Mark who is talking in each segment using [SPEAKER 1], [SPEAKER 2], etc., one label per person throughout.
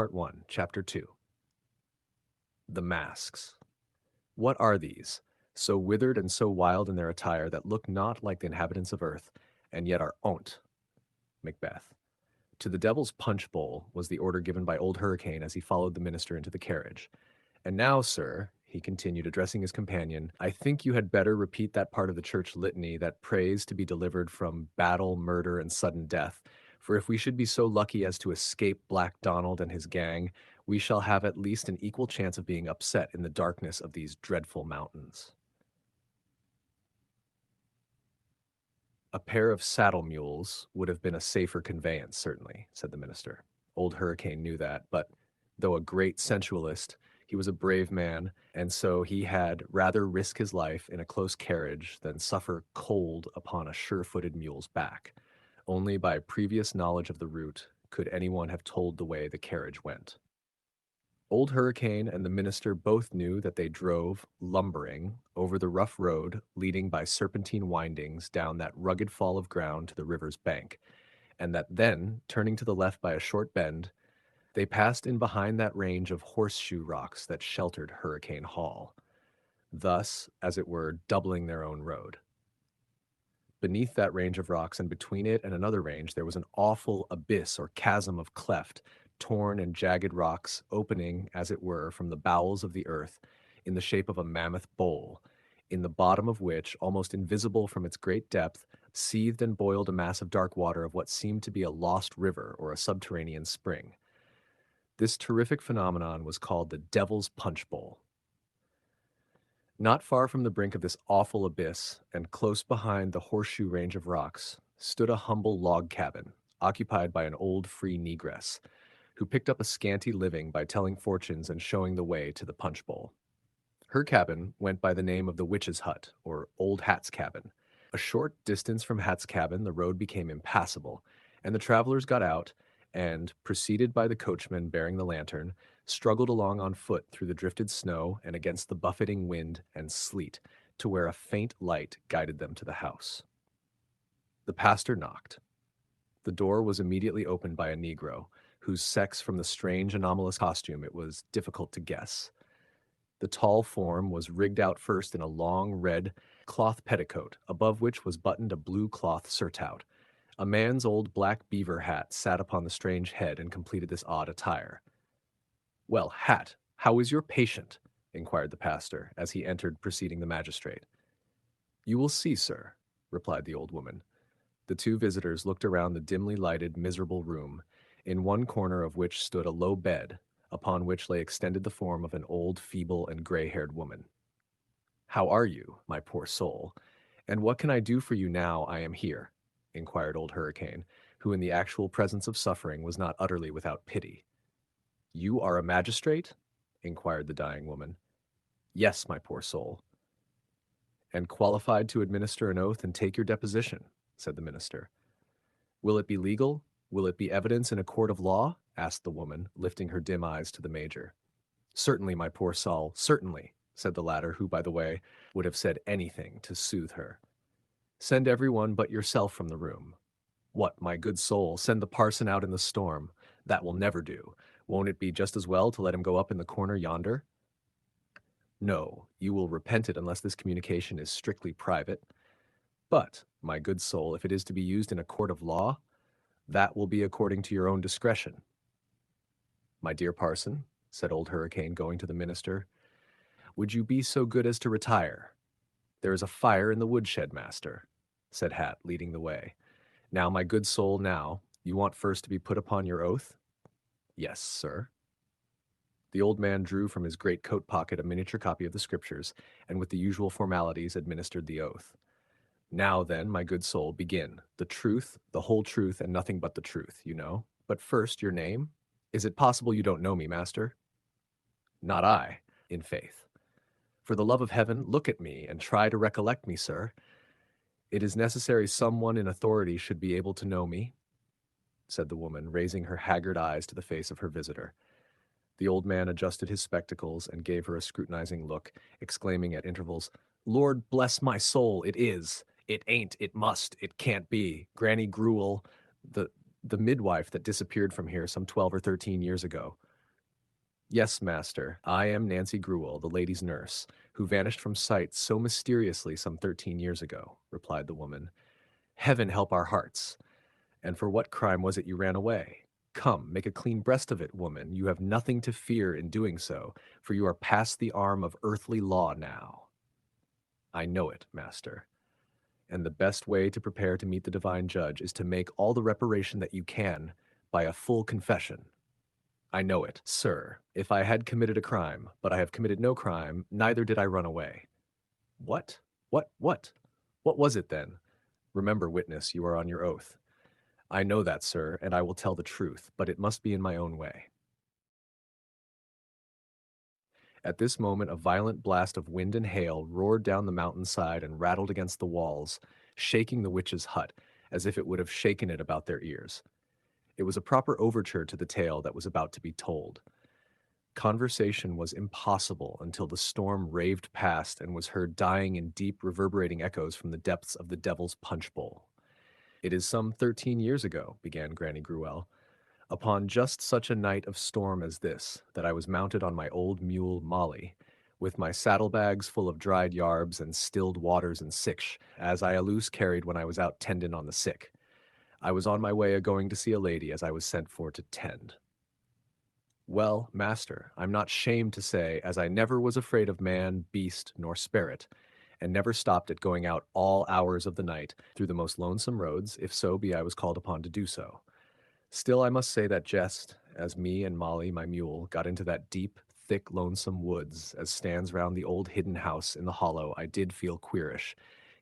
[SPEAKER 1] Part 1, Chapter 2. The Masks. What are these, so withered and so wild in their attire that look not like the inhabitants of earth, and yet are on't? Macbeth. To the devil's punch bowl was the order given by old Hurricane as he followed the minister into the carriage. And now, sir, he continued, addressing his companion, I think you had better repeat that part of the church litany that prays to be delivered from battle, murder, and sudden death. For if we should be so lucky as to escape Black Donald and his gang, we shall have at least an equal chance of being upset in the darkness of these dreadful mountains. A pair of saddle mules would have been a safer conveyance, certainly, said the minister. Old Hurricane knew that, but though a great sensualist, he was a brave man, and so he had rather risk his life in a close carriage than suffer cold upon a sure-footed mule's back. Only by previous knowledge of the route could anyone have told the way the carriage went. Old Hurricane and the minister both knew that they drove, lumbering, over the rough road leading by serpentine windings down that rugged fall of ground to the river's bank, and that then, turning to the left by a short bend, they passed in behind that range of horseshoe rocks that sheltered Hurricane Hall, thus, as it were, doubling their own road. Beneath that range of rocks and between it and another range, there was an awful abyss or chasm of cleft, torn and jagged rocks opening, as it were, from the bowels of the earth in the shape of a mammoth bowl, in the bottom of which, almost invisible from its great depth, seethed and boiled a mass of dark water of what seemed to be a lost river or a subterranean spring. This terrific phenomenon was called the Devil's Punch Bowl. Not far from the brink of this awful abyss, and close behind the horseshoe range of rocks, stood a humble log cabin, occupied by an old free negress, who picked up a scanty living by telling fortunes and showing the way to the punch bowl. Her cabin went by the name of the Witch's Hut, or Old Hat's Cabin. A short distance from Hat's cabin, the road became impassable, and the travelers got out, and, preceded by the coachman bearing the lantern, struggled along on foot through the drifted snow and against the buffeting wind and sleet to where a faint light guided them to the house. The pastor knocked. The door was immediately opened by a negro, whose sex from the strange anomalous costume it was difficult to guess. The tall form was rigged out first in a long red cloth petticoat, above which was buttoned a blue cloth surtout. A man's old black beaver hat sat upon the strange head and completed this odd attire. Well, Hat, how is your patient? Inquired the pastor, as he entered preceding the magistrate. You will see, sir, replied the old woman. The two visitors looked around the dimly lighted, miserable room, in one corner of which stood a low bed, upon which lay extended the form of an old, feeble, and gray-haired woman. How are you, my poor soul, and what can I do for you now I am here? Inquired old Hurricane, who in the actual presence of suffering was not utterly without pity. You are a magistrate? Inquired the dying woman. Yes, my poor soul. And qualified to administer an oath and take your deposition, said the minister. Will it be legal? Will it be evidence in a court of law? Asked the woman, lifting her dim eyes to the major. Certainly, my poor soul, certainly, said the latter, who, by the way, would have said anything to soothe her. Send everyone but yourself from the room. What, my good soul, send the parson out in the storm? That will never do. Won't it be just as well to let him go up in the corner yonder? No, you will repent it unless this communication is strictly private. But, my good soul, if it is to be used in a court of law, that will be according to your own discretion. My dear parson, said old Hurricane, going to the minister, would you be so good as to retire? There is a fire in the woodshed, master, said Hat, leading the way. Now, my good soul, now, you want first to be put upon your oath? Yes, sir. The old man drew from his great coat pocket a miniature copy of the Scriptures, and with the usual formalities administered the oath. Now then, my good soul, begin. The truth, the whole truth, and nothing but the truth, you know. But first, your name? Is it possible you don't know me, master? Not I, in faith. For the love of heaven, look at me, and try to recollect me, sir. It is necessary someone in authority should be able to know me, said the woman, raising her haggard eyes to the face of her visitor. The old man adjusted his spectacles and gave her a scrutinizing look, exclaiming at intervals, Lord bless my soul, it is. It ain't, it must, it can't be. Granny Gruel, the midwife that disappeared from here some 12 or 13 years ago. Yes, master, I am Nancy Gruel, the lady's nurse, who vanished from sight so mysteriously some 13 years ago, replied the woman. Heaven help our hearts! And for what crime was it you ran away? Come, make a clean breast of it, woman. You have nothing to fear in doing so, for you are past the arm of earthly law now. I know it, master. And the best way to prepare to meet the divine judge is to make all the reparation that you can by a full confession. I know it, sir. If I had committed a crime, but I have committed no crime, neither did I run away. What? What? What was it then? Remember, witness, you are on your oath. I know that, sir, and I will tell the truth, but it must be in my own way. At this moment, a violent blast of wind and hail roared down the mountainside and rattled against the walls, shaking the witch's hut as if it would have shaken it about their ears. It was a proper overture to the tale that was about to be told. Conversation was impossible until the storm raved past and was heard dying in deep, reverberating echoes from the depths of the devil's punch bowl. It is some 13 years ago, began Granny Gruel, upon just such a night of storm as this, that I was mounted on my old mule Molly, with my saddlebags full of dried yarbs and stilled waters and sitch, as I alloose carried when I was out tendin' on the sick. I was on my way a going to see a lady as I was sent for to tend. Well, master, I'm not shamed to say, as I never was afraid of man, beast, nor spirit, and never stopped at going out all hours of the night through the most lonesome roads, if so be I was called upon to do so. Still, I must say that jest, as me and Molly, my mule, got into that deep, thick, lonesome woods as stands round the old hidden house in the hollow, I did feel queerish,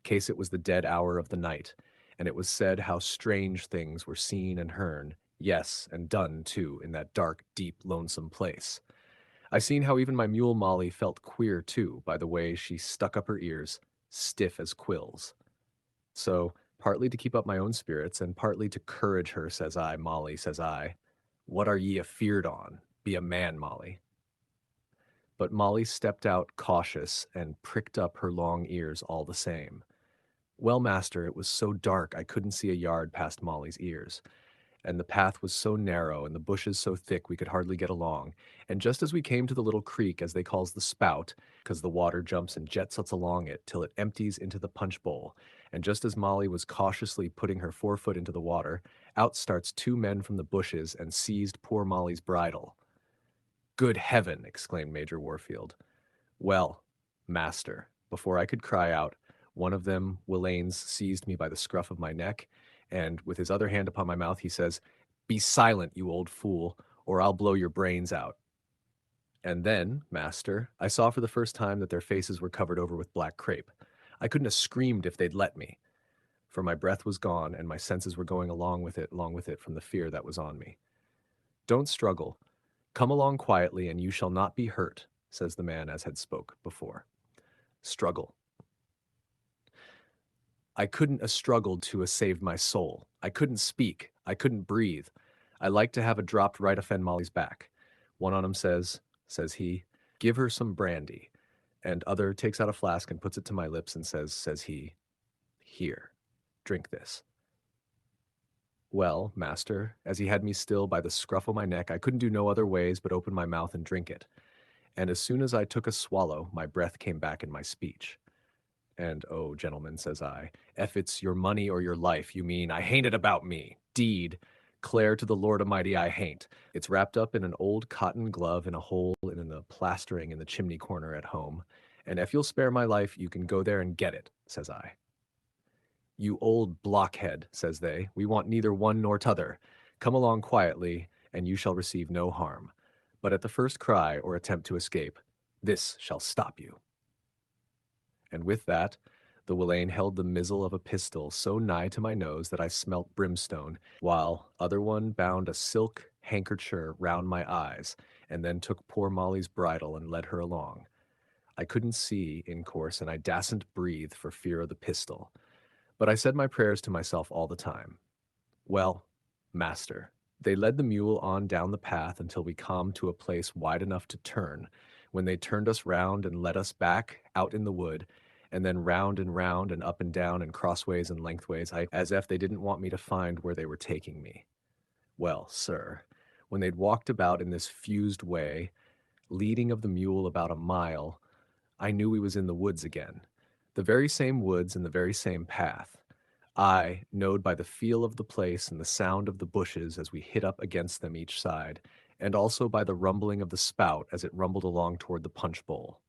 [SPEAKER 1] case it was the dead hour of the night, and it was said how strange things were seen and heard, yes, and done, too, in that dark, deep, lonesome place. I seen how even my mule Molly felt queer, too, by the way she stuck up her ears, stiff as quills. So, partly to keep up my own spirits, and partly to courage her, says I, Molly, says I, what are ye afeard on? Be a man, Molly. But Molly stepped out cautious and pricked up her long ears all the same. Well, master, it was so dark I couldn't see a yard past Molly's ears, and the path was so narrow and the bushes so thick we could hardly get along. And just as we came to the little creek, as they calls the spout, 'cause the water jumps and jetsets along it till it empties into the punch bowl, and just as Molly was cautiously putting her forefoot into the water, out starts two men from the bushes and seized poor Molly's bridle. Good heaven! Exclaimed Major Warfield. Well, master, before I could cry out, one of them, Willanes, seized me by the scruff of my neck, and with his other hand upon my mouth, he says, Be silent, you old fool, or I'll blow your brains out. And then, master, I saw for the first time that their faces were covered over with black crape. I couldn't have screamed if they'd let me, for my breath was gone and my senses were going along with it from the fear that was on me. Don't struggle. Come along quietly, and you shall not be hurt, says the man as had spoke before. Struggle. I couldn't a struggled to a saved my soul. I couldn't speak. I couldn't breathe. I like to have a dropped right offend Molly's back. One on 'em says he, give her some brandy. And other takes out a flask and puts it to my lips and says he, here, drink this. Well, master, as he had me still by the scruff of my neck, I couldn't do no other ways but open my mouth and drink it. And as soon as I took a swallow, my breath came back in my speech. And, oh, gentlemen, says I, if it's your money or your life, you mean I hain't it about me. Deed, Clare to the Lord Almighty, I hain't. It's wrapped up in an old cotton glove in a hole in the plastering in the chimney corner at home. And if you'll spare my life, you can go there and get it, says I. You old blockhead, says they, we want neither one nor t'other. Come along quietly, and you shall receive no harm. But at the first cry or attempt to escape, this shall stop you. And with that, the Willain held the mizzle of a pistol so nigh to my nose that I smelt brimstone, while other one bound a silk handkercher round my eyes, and then took poor Molly's bridle and led her along. I couldn't see, in course, and I dasn't breathe for fear of the pistol. But I said my prayers to myself all the time. Well, master, they led the mule on down the path until we come to a place wide enough to turn, when they turned us round and led us back out in the wood, and then round and up and down and crossways and lengthways, as if they didn't want me to find where they were taking me. Well, sir, when they'd walked about in this fused way, Leading of the mule about a mile, I knew we was in the woods again. The very same woods and the very same path. I knowed by the feel of the place and the sound of the bushes as we hit up against them each side, and also by the rumbling of the spout as it rumbled along toward the punch bowl.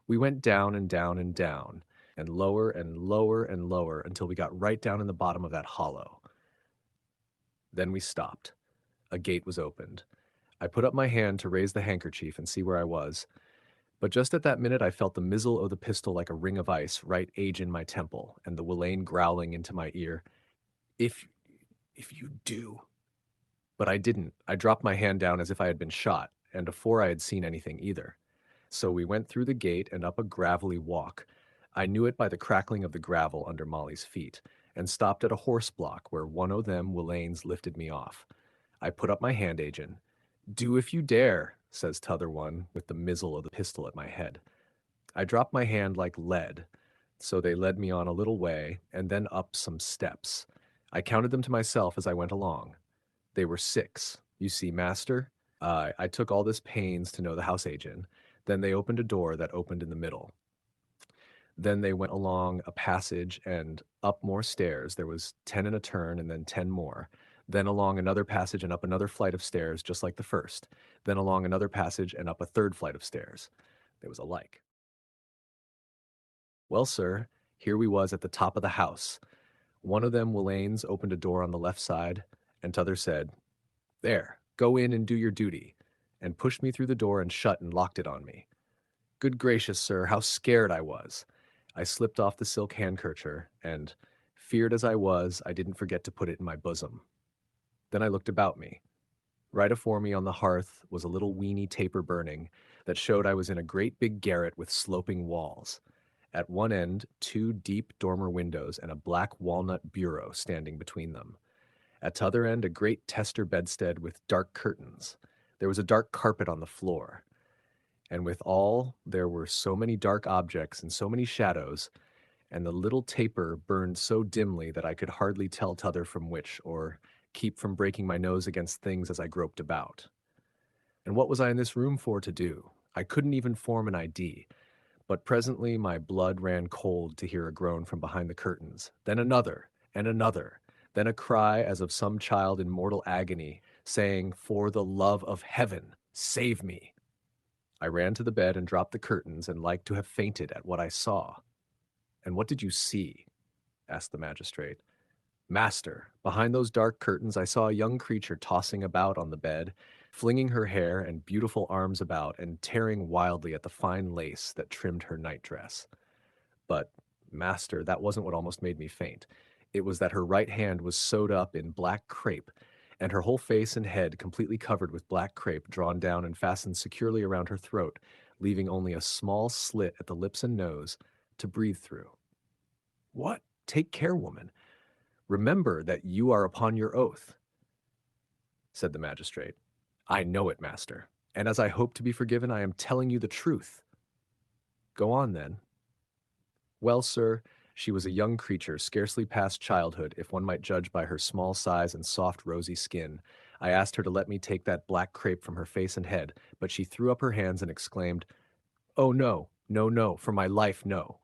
[SPEAKER 1] We went down and down and down, and lower and lower and lower until we got right down in the bottom of that hollow. Then we stopped. A gate was opened. I put up my hand to raise the handkerchief and see where I was, but just at that minute I felt the muzzle of the pistol like a ring of ice right age in my temple, and the Willain growling into my ear, If you do. But I didn't. I dropped my hand down as if I had been shot, and before I had seen anything either. So we went through the gate and up a gravelly walk. I knew it by the crackling of the gravel under Molly's feet, and stopped at a horse block where one o' them Willains lifted me off. I put up my hand agent. Do if you dare, says t'other one, with the muzzle of the pistol at my head. I dropped my hand like lead, so they led me on a little way, and then up some steps. I counted them to myself as I went along. They were 6. You see, master, I took all this pains to know the house agent. Then they opened a door that opened in the middle. Then they went along a passage and up more stairs. There was 10 in a turn and then 10 more. Then along another passage and up another flight of stairs, just like the first. Then along another passage and up a third flight of stairs. There was a like. Well, sir, here we was at the top of the house. One of them Willains opened a door on the left side, and t'other said, There, go in and do your duty, and pushed me through the door and shut and locked it on me. Good gracious, sir, how scared I was. I slipped off the silk handkercher, and, feared as I was, I didn't forget to put it in my bosom. Then I looked about me. Right afore me on the hearth was a little weeny taper burning that showed I was in a great big garret with sloping walls. At one end, 2 deep dormer windows and a black walnut bureau standing between them. At t'other end, a great tester bedstead with dark curtains. There was a dark carpet on the floor. And with all, there were so many dark objects and so many shadows, and the little taper burned so dimly that I could hardly tell t'other from which, or keep from breaking my nose against things as I groped about. And what was I in this room for to do? I couldn't even form an idea. But presently my blood ran cold to hear a groan from behind the curtains, then another, and another, then a cry as of some child in mortal agony, saying, For the love of heaven, save me. I ran to the bed and dropped the curtains, and like to have fainted at what I saw. And what did you see? Asked the magistrate. Master, behind those dark curtains I saw a young creature tossing about on the bed, flinging her hair and beautiful arms about, and tearing wildly at the fine lace that trimmed her nightdress. But, master, that wasn't what almost made me faint. It was that her right hand was sewed up in black crape, and her whole face and head completely covered with black crape drawn down and fastened securely around her throat, leaving only a small slit at the lips and nose to breathe through. What? Take care, woman. Remember that you are upon your oath, said the magistrate. I know it, master, and as I hope to be forgiven, I am telling you the truth. Go on, then. Well, sir, she was a young creature, scarcely past childhood, if one might judge by her small size and soft, rosy skin. I asked her to let me take that black crape from her face and head, but she threw up her hands and exclaimed, Oh, no, no, no, for my life, no.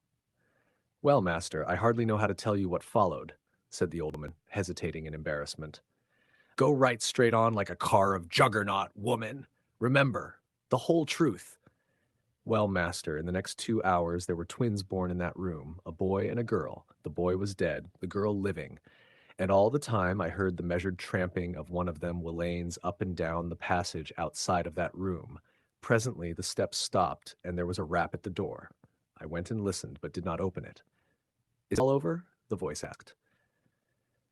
[SPEAKER 1] Well, master, I hardly know how to tell you what followed, said the old woman, hesitating in embarrassment. Go right straight on like a car of juggernaut, woman. Remember, the whole truth. Well, master, in the next 2 hours there were twins born in that room, a boy and a girl. The boy was dead, the girl living. And all the time I heard the measured tramping of one of them Willains up and down the passage outside of that room. Presently the steps stopped, and there was a rap at the door. I went and listened, but did not open it. Is it all over? The voice asked.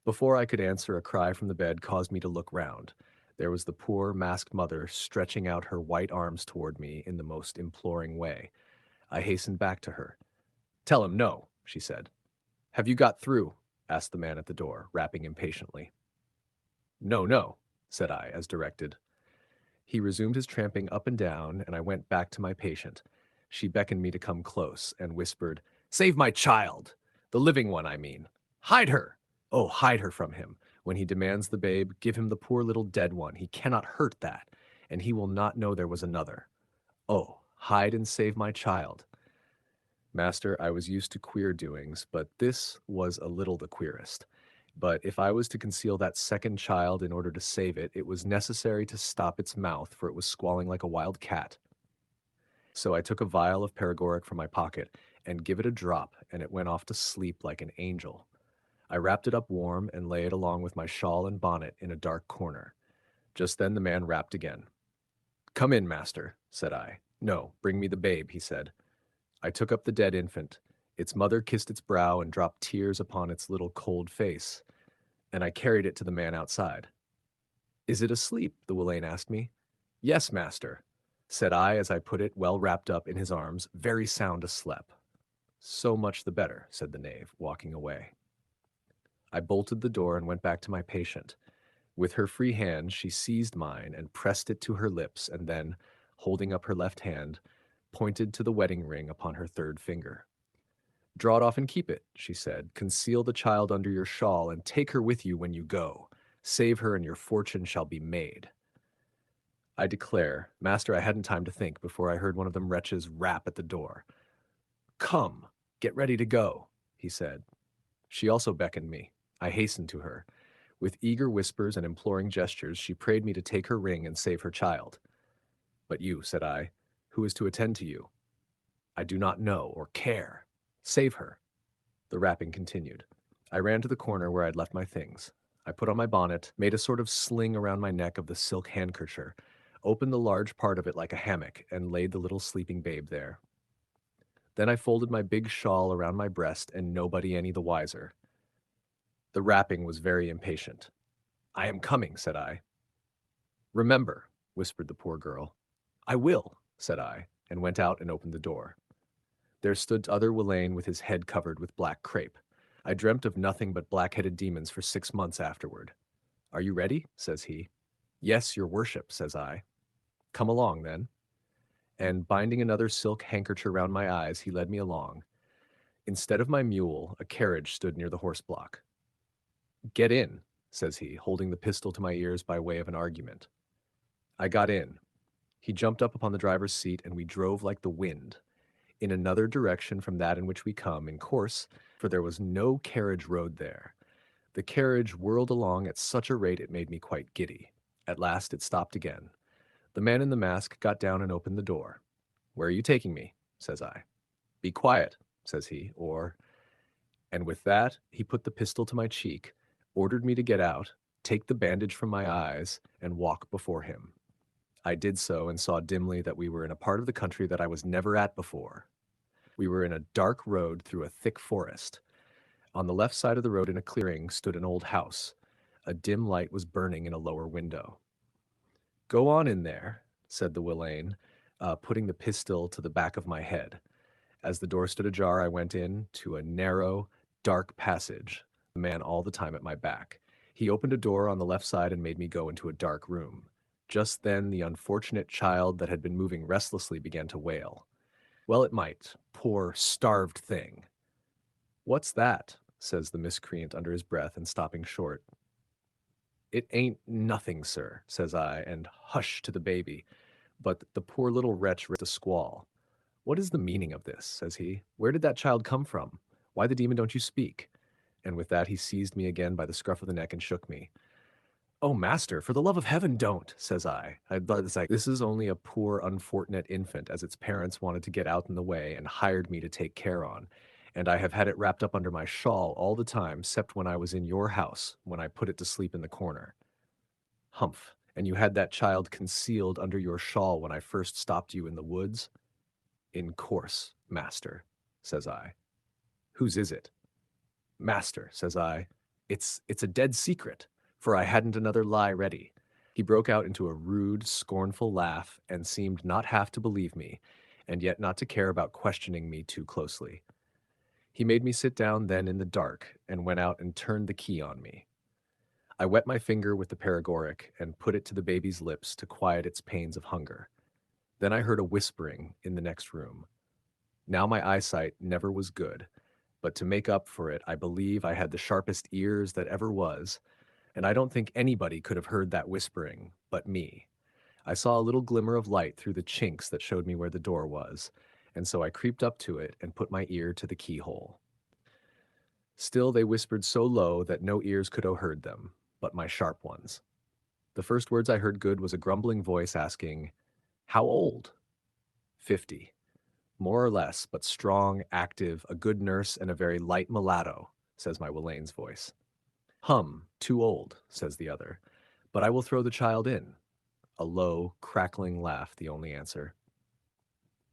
[SPEAKER 1] Before I could answer, a cry from the bed caused me to look round. There was the poor masked mother stretching out her white arms toward me in the most imploring way. I hastened back to her. Tell him no, she said. Have you got through? Asked the man at the door, rapping impatiently. No, no, said I, as directed. He resumed his tramping up and down, and I went back to my patient. She beckoned me to come close, and whispered, Save my child! The living one, I mean. Hide her! Oh, hide her from him. When he demands the babe, give him the poor little dead one. He cannot hurt that, and he will not know there was another. Oh, hide and save my child. Master, I was used to queer doings, but this was a little the queerest. But if I was to conceal that second child in order to save it, it was necessary to stop its mouth, for it was squalling like a wild cat. So I took a vial of paregoric from my pocket and give it a drop, and it went off to sleep like an angel. I wrapped it up warm and lay it along with my shawl and bonnet in a dark corner. Just then the man rapped again. "Come in, master," said I. "No, bring me the babe," he said. I took up the dead infant. Its mother kissed its brow and dropped tears upon its little cold face, and I carried it to the man outside. "Is it asleep?" the Willain asked me. "Yes, master," said I as I put it, well wrapped up, in his arms, very sound asleep. "So much the better," said the knave, walking away. I bolted the door and went back to my patient. With her free hand, she seized mine and pressed it to her lips, and then, holding up her left hand, pointed to the wedding ring upon her third finger. "Draw it off and keep it," she said. "Conceal the child under your shawl and take her with you when you go. Save her and your fortune shall be made." I declare, master, I hadn't time to think before I heard one of them wretches rap at the door. "Come, get ready to go," he said. She also beckoned me. I hastened to her. With eager whispers and imploring gestures, she prayed me to take her ring and save her child. "But you," said I, "who is to attend to you?" "I do not know or care. Save her." The rapping continued. I ran to the corner where I had left my things. I put on my bonnet, made a sort of sling around my neck of the silk handkercher, opened the large part of it like a hammock, and laid the little sleeping babe there. Then I folded my big shawl around my breast, and nobody any the wiser. The rapping was very impatient. "I am coming," said I. "Remember," whispered the poor girl. "I will," said I, and went out and opened the door. There stood other Willain with his head covered with black crape. I dreamt of nothing but black-headed demons for 6 months afterward. "Are you ready?" says he. "Yes, your worship," says I. "Come along, then." And binding another silk handkerchief round my eyes, he led me along. Instead of my mule, a carriage stood near the horse block. "Get in," says he, holding the pistol to my ears by way of an argument. I got in. He jumped up upon the driver's seat, and we drove like the wind, in another direction from that in which we come, in course, for there was no carriage road there. The carriage whirled along at such a rate it made me quite giddy. At last it stopped again. The man in the mask got down and opened the door. "Where are you taking me?" says I. "Be quiet," says he, and with that he put the pistol to my cheek, ordered me to get out, take the bandage from my eyes, and walk before him. I did so and saw dimly that we were in a part of the country that I was never at before. We were in a dark road through a thick forest. On the left side of the road in a clearing stood an old house. A dim light was burning in a lower window. "Go on in there," said the Willain, putting the pistol to the back of my head. As the door stood ajar, I went in to a narrow, dark passage, the man all the time at my back. He opened a door on the left side and made me go into a dark room. Just then the unfortunate child that had been moving restlessly began to wail. Well it might, poor starved thing. "What's that?" says the miscreant under his breath, and stopping short. "It ain't nothing, sir," says I, and hush to the baby. But the poor little wretch raised a squall. "What is the meaning of this?" says he. "Where did that child come from? Why the demon don't you speak?" And with that he seized me again by the scruff of the neck and shook me. "Oh, master, for the love of heaven, don't," says I. It's like, this is only a poor, unfortunate infant, as its parents wanted to get out in the way and hired me to take care on. And I have had it wrapped up under my shawl all the time, except when I was in your house, when I put it to sleep in the corner. "Humph, and you had that child concealed under your shawl when I first stopped you in the woods?" "In course, master," says I. "Whose is it?" "Master," says I, it's a dead secret, for I hadn't another lie ready." He broke out into a rude, scornful laugh, and seemed not half to believe me, and yet not to care about questioning me too closely. He made me sit down then in the dark, and went out and turned the key on me. I wet my finger with the paregoric, and put it to the baby's lips to quiet its pains of hunger. Then I heard a whispering in the next room. Now my eyesight never was good, but to make up for it, I believe I had the sharpest ears that ever was, and I don't think anybody could have heard that whispering but me. I saw a little glimmer of light through the chinks that showed me where the door was, and so I creeped up to it and put my ear to the keyhole. Still, they whispered so low that no ears could have heard them, but my sharp ones. The first words I heard good was a grumbling voice asking, "How old?" 50. More or less, but strong, active, a good nurse, and a very light mulatto, says my Willane's voice. Too old, says the other, but I will throw the child in. A low, crackling laugh, the only answer.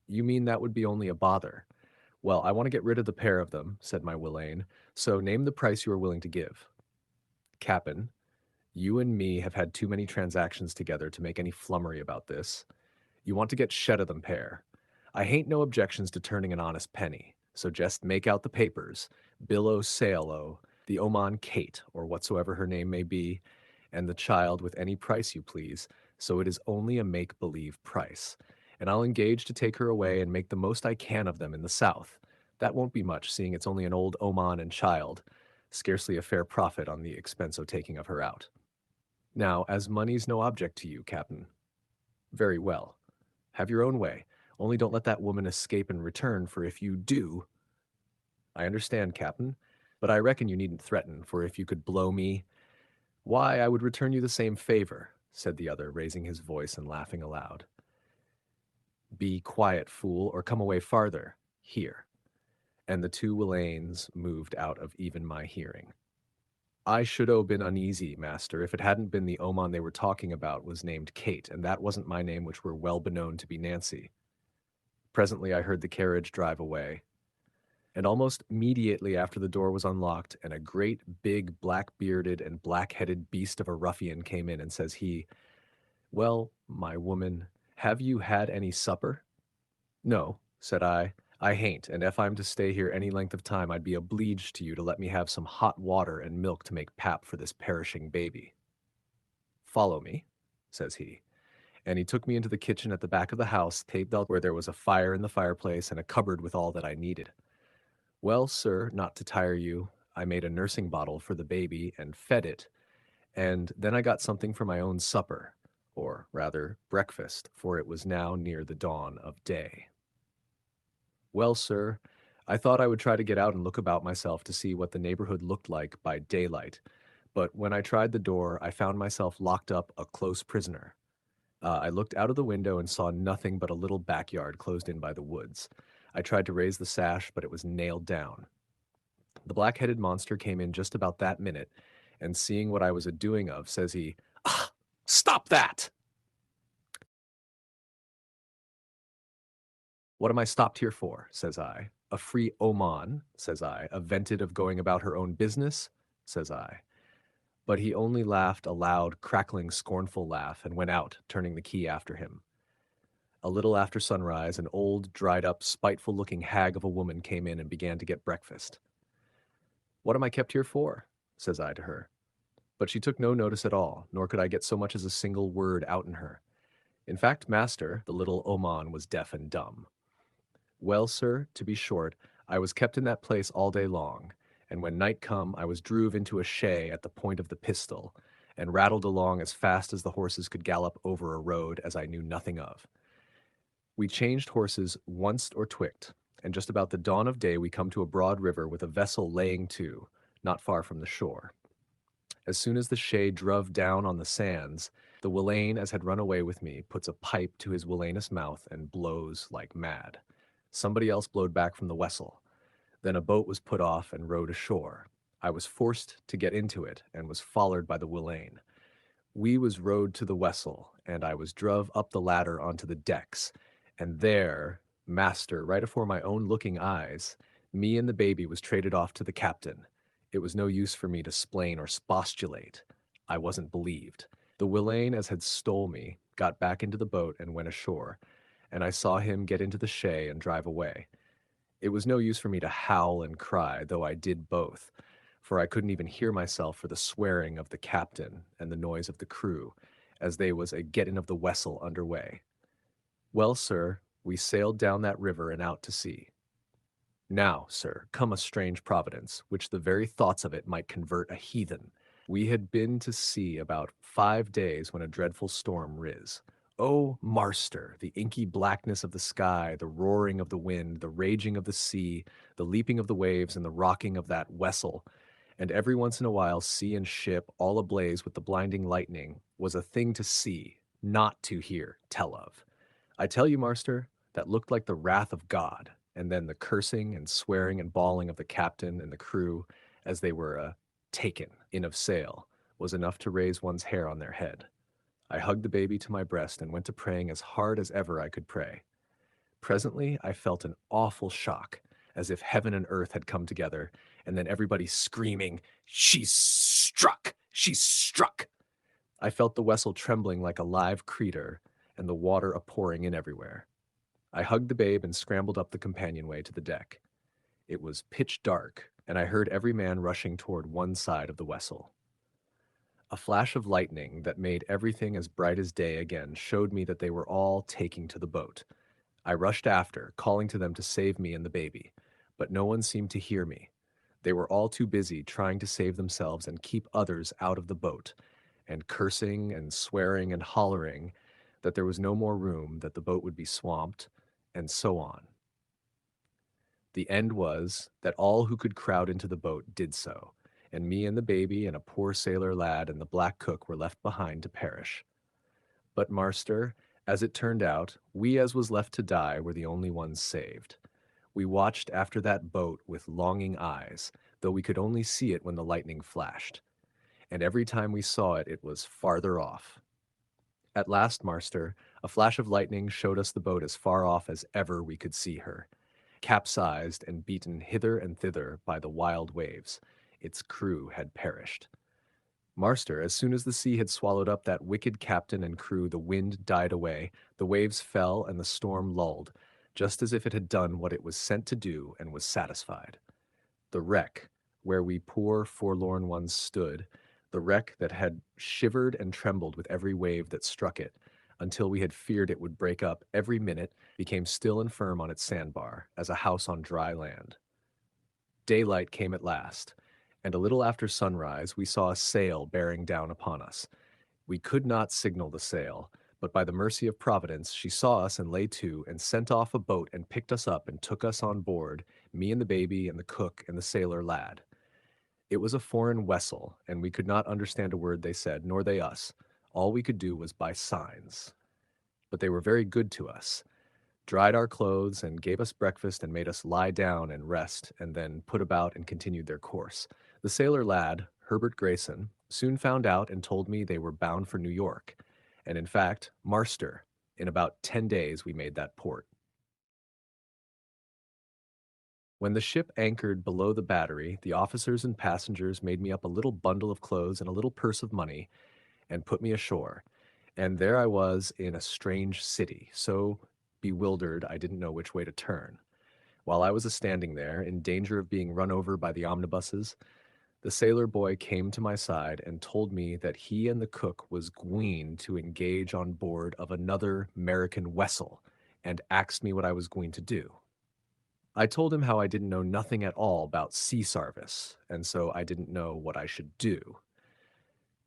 [SPEAKER 1] You mean that would be only a bother? Well, I want to get rid of the pair of them, said my Willane, so name the price you are willing to give. Cap'n, you and me have had too many transactions together to make any flummery about this. You want to get shed of them pair. I hain't no objections to turning an honest penny, so just make out the papers, Billo Sailo, the Oman Kate, or whatsoever her name may be, and the child with any price you please, so it is only a make-believe price, and I'll engage to take her away and make the most I can of them in the south. That won't be much, seeing it's only an old Oman and child, scarcely a fair profit on the expense o' taking of her out. Now, as money's no object to you, Captain. Very well. Have your own way. Only don't let that woman escape and return, for if you do... I understand, Captain, but I reckon you needn't threaten, for if you could blow me, why, I would return you the same favor, said the other, raising his voice and laughing aloud. Be quiet, fool, or come away farther. Here. And the two Willanes moved out of even my hearing. I should have been uneasy, master, if it hadn't been the Oman they were talking about was named Kate, and that wasn't my name, which were well beknown to be Nancy. Presently I heard the carriage drive away, and almost immediately after the door was unlocked, and a great big black-bearded and black-headed beast of a ruffian came in, and says he, "Well, my woman, have you had any supper?" "No," said I hain't, and if I'm to stay here any length of time, I'd be obleeged to you to let me have some hot water and milk to make pap for this perishing baby." "Follow me," says he, and he took me into the kitchen at the back of the house, taped out where there was a fire in the fireplace and a cupboard with all that I needed. Well, sir, not to tire you, I made a nursing bottle for the baby and fed it, and then I got something for my own supper, or rather breakfast, for it was now near the dawn of day. Well, sir, I thought I would try to get out and look about myself to see what the neighborhood looked like by daylight, but when I tried the door, I found myself locked up a close prisoner. I looked out of the window and saw nothing but a little backyard closed in by the woods. I tried to raise the sash, but it was nailed down. The black-headed monster came in just about that minute, and seeing what I was a-doing of, says he, "Ah, stop that!" "What am I stopped here for?" says I. "A free Oman," says I, "avented of going about her own business," says I. But he only laughed a loud, crackling, scornful laugh, and went out, turning the key after him. A little after sunrise, an old, dried-up, spiteful-looking hag of a woman came in and began to get breakfast. "What am I kept here for?" says I to her. But she took no notice at all, nor could I get so much as a single word out in her. In fact, master, the little Oman was deaf and dumb. Well, sir, to be short, I was kept in that place all day long, and when night come, I was druve into a shay at the point of the pistol, and rattled along as fast as the horses could gallop over a road as I knew nothing of. We changed horses once or twict, and just about the dawn of day we come to a broad river with a vessel laying to, not far from the shore. As soon as the shay druv down on the sands, the Willane as had run away with me puts a pipe to his Willanus mouth and blows like mad. Somebody else blowed back from the wessel. Then a boat was put off and rowed ashore. I was forced to get into it and was follered by the Willane. We was rowed to the wessel, and I was druv up the ladder onto the decks, and there, master, right afore my own looking eyes, me and the baby was traded off to the captain. It was no use for me to splain or spostulate. I wasn't believed. The Willane as had stole me got back into the boat and went ashore, and I saw him get into the shay and drive away. It was no use for me to howl and cry, though I did both, for I couldn't even hear myself for the swearing of the captain and the noise of the crew, as they was a getting of the wessel under way. Well, sir, we sailed down that river and out to sea. Now, sir, come a strange providence, which the very thoughts of it might convert a heathen. We had been to sea about 5 days when a dreadful storm riz. Oh, Marster, the inky blackness of the sky, the roaring of the wind, the raging of the sea, the leaping of the waves, and the rocking of that vessel, and every once in a while sea and ship all ablaze with the blinding lightning, was a thing to see, not to hear tell of. I tell you, Marster, that looked like the wrath of God, and then the cursing and swearing and bawling of the captain and the crew as they were taken in of sail was enough to raise one's hair on their head. I hugged the baby to my breast and went to praying as hard as ever I could pray. Presently, I felt an awful shock, as if heaven and earth had come together, and then everybody screaming, "She's struck! She's struck!" I felt the vessel trembling like a live creature, and the water a-pouring in everywhere. I hugged the babe and scrambled up the companionway to the deck. It was pitch dark, and I heard every man rushing toward one side of the vessel. A flash of lightning that made everything as bright as day again showed me that they were all taking to the boat. I rushed after, calling to them to save me and the baby, but no one seemed to hear me. They were all too busy trying to save themselves and keep others out of the boat, and cursing and swearing and hollering that there was no more room, that the boat would be swamped, and so on. The end was that all who could crowd into the boat did so, and me and the baby and a poor sailor lad and the black cook were left behind to perish. But, Marster, as it turned out, we as was left to die were the only ones saved. We watched after that boat with longing eyes, though we could only see it when the lightning flashed, and every time we saw it, it was farther off. At last, Marster, a flash of lightning showed us the boat as far off as ever we could see her, capsized and beaten hither and thither by the wild waves. Its crew had perished. Marster, as soon as the sea had swallowed up that wicked captain and crew, the wind died away, the waves fell, and the storm lulled, just as if it had done what it was sent to do and was satisfied. The wreck, where we poor forlorn ones stood, the wreck that had shivered and trembled with every wave that struck it, until we had feared it would break up every minute, became still and firm on its sandbar, as a house on dry land. Daylight came at last, and a little after sunrise we saw a sail bearing down upon us. We could not signal the sail, but by the mercy of Providence she saw us and lay to, and sent off a boat and picked us up and took us on board, me and the baby and the cook and the sailor lad. It was a foreign vessel, and we could not understand a word they said, nor they us. All we could do was by signs. But they were very good to us, dried our clothes, and gave us breakfast, and made us lie down and rest, and then put about and continued their course. The sailor lad, Herbert Grayson, soon found out and told me they were bound for New York, and in fact, Marster. In about 10 days we made that port. When the ship anchored below the battery, the officers and passengers made me up a little bundle of clothes and a little purse of money, and put me ashore. And there I was in a strange city, so bewildered I didn't know which way to turn. While I was standing there, in danger of being run over by the omnibuses, the sailor boy came to my side and told me that he and the cook was gwine to engage on board of another American vessel, and asked me what I was going to do. I told him how I didn't know nothing at all about sea sarvice, and so I didn't know what I should do.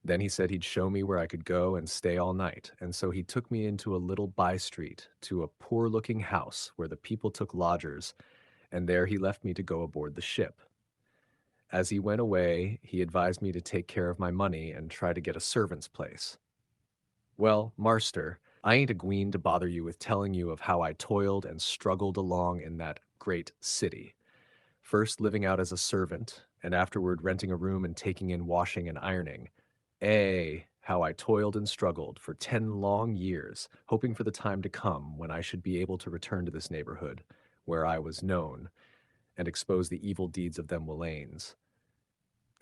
[SPEAKER 1] Then he said he'd show me where I could go and stay all night, and so he took me into a little by-street to a poor-looking house where the people took lodgers, and there he left me to go aboard the ship. As he went away, he advised me to take care of my money and try to get a servant's place. Well, Marster, I ain't a gwine to bother you with telling you of how I toiled and struggled along in that great city, first living out as a servant, and afterward renting a room and taking in washing and ironing. How I toiled and struggled for 10 long years, hoping for the time to come when I should be able to return to this neighborhood, where I was known, and expose the evil deeds of them Willanes.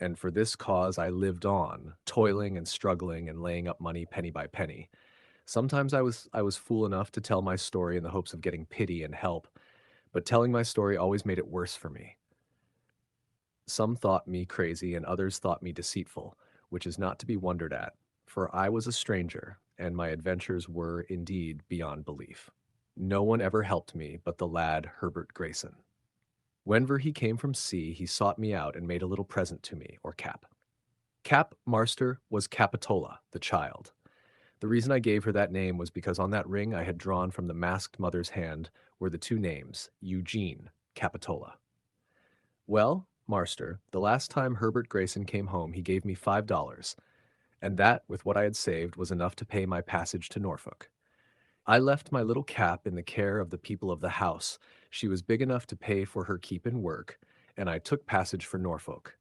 [SPEAKER 1] And for this cause I lived on, toiling and struggling and laying up money penny by penny. Sometimes I was fool enough to tell my story in the hopes of getting pity and help, but telling my story always made it worse for me. Some thought me crazy and others thought me deceitful, which is not to be wondered at, for I was a stranger, and my adventures were indeed beyond belief. No one ever helped me but the lad Herbert Grayson. Whenever he came from sea, he sought me out and made a little present to me, or cap. Cap Marster was Capitola, the child. The reason I gave her that name was because on that ring I had drawn from the masked mother's hand were the two names, Eugene, Capitola. Well, Marster, the last time Herbert Grayson came home, he gave me $5, and that, with what I had saved, was enough to pay my passage to Norfolk. I left my little Cap in the care of the people of the house. She was big enough to pay for her keep and work, and I took passage for Norfolk.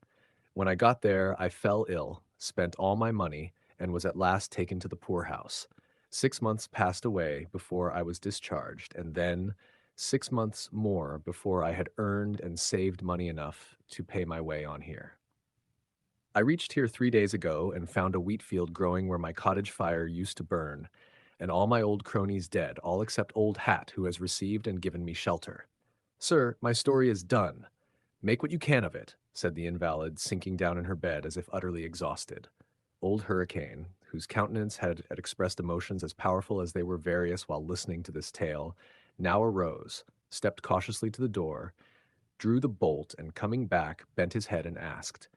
[SPEAKER 1] When I got there, I fell ill, spent all my money, and was at last taken to the poorhouse. 6 months passed away before I was discharged, and then 6 months more before I had earned and saved money enough to pay my way on here. I reached here 3 days ago and found a wheat field growing where my cottage fire used to burn, and all my old cronies dead, all except Old Hat, who has received and given me shelter. Sir, my story is done. Make what you can of it, said the invalid, sinking down in her bed as if utterly exhausted. Old Hurricane, whose countenance had expressed emotions as powerful as they were various while listening to this tale, now arose, stepped cautiously to the door, drew the bolt, and coming back, bent his head and asked,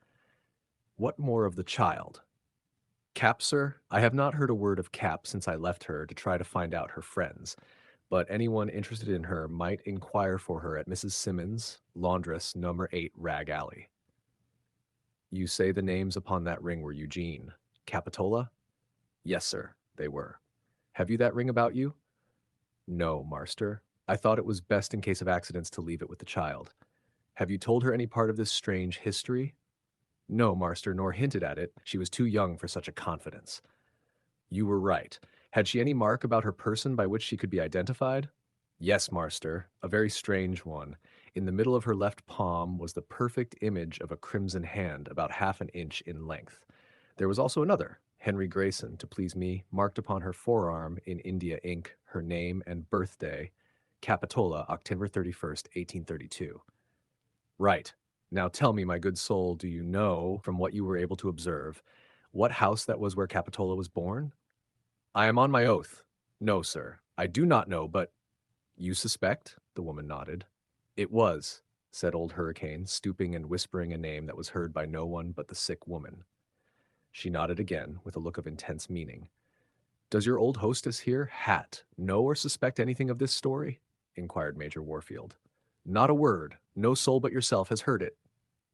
[SPEAKER 1] "What more of the child?" "Cap, sir? I have not heard a word of Cap since I left her to try to find out her friends, but anyone interested in her might inquire for her at Mrs. Simmons, laundress, number 8, Rag Alley." "You say the names upon that ring were Eugene. Capitola?" "Yes, sir, they were." "Have you that ring about you?" "No, Marster. I thought it was best in case of accidents to leave it with the child." "Have you told her any part of this strange history?" "No, Marster, nor hinted at it. She was too young for such a confidence." "You were right. Had she any mark about her person by which she could be identified?" "Yes, Marster, a very strange one. In the middle of her left palm was the perfect image of a crimson hand, about half an inch in length. There was also another, Henry Grayson, to please me, marked upon her forearm in India ink, her name and birthday, Capitola, October 31st, 1832. "Right. Now tell me, my good soul, do you know, from what you were able to observe, what house that was where Capitola was born?" "I am on my oath. No, sir. I do not know, but—" "You suspect?" The woman nodded. "It was," said Old Hurricane, stooping and whispering a name that was heard by no one but the sick woman. She nodded again, with a look of intense meaning. "Does your old hostess here, Hat, know or suspect anything of this story?" inquired Major Warfield. "Not a word. No soul but yourself has heard it."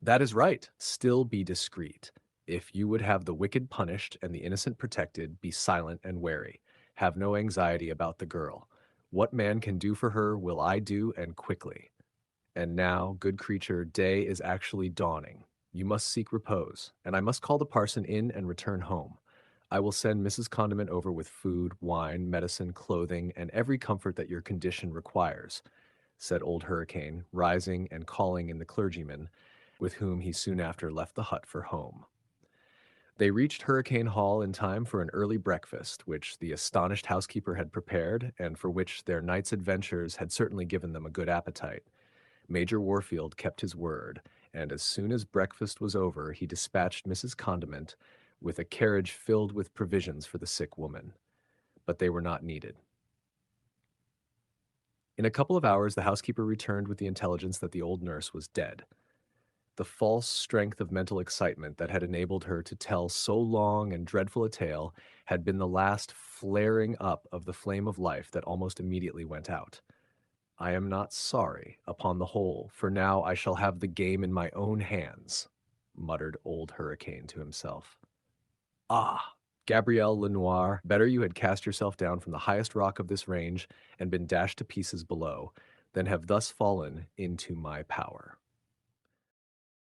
[SPEAKER 1] "That is right. Still be discreet. If you would have the wicked punished and the innocent protected, be silent and wary. Have no anxiety about the girl. What man can do for her will I do, and quickly. And now, good creature, day is actually dawning. You must seek repose, and I must call the parson in and return home. I will send Mrs. Condiment over with food, wine, medicine, clothing, and every comfort that your condition requires," said Old Hurricane, rising and calling in the clergyman, with whom he soon after left the hut for home. They reached Hurricane Hall in time for an early breakfast, which the astonished housekeeper had prepared, and for which their night's adventures had certainly given them a good appetite. Major Warfield kept his word, and as soon as breakfast was over, he dispatched Mrs. Condiment with a carriage filled with provisions for the sick woman. But they were not needed. In a couple of hours, the housekeeper returned with the intelligence that the old nurse was dead. The false strength of mental excitement that had enabled her to tell so long and dreadful a tale had been the last flaring up of the flame of life that almost immediately went out. "I am not sorry, upon the whole, for now I shall have the game in my own hands," muttered Old Hurricane to himself. "Ah, Gabrielle Lenoir, better you had cast yourself down from the highest rock of this range and been dashed to pieces below, than have thus fallen into my power."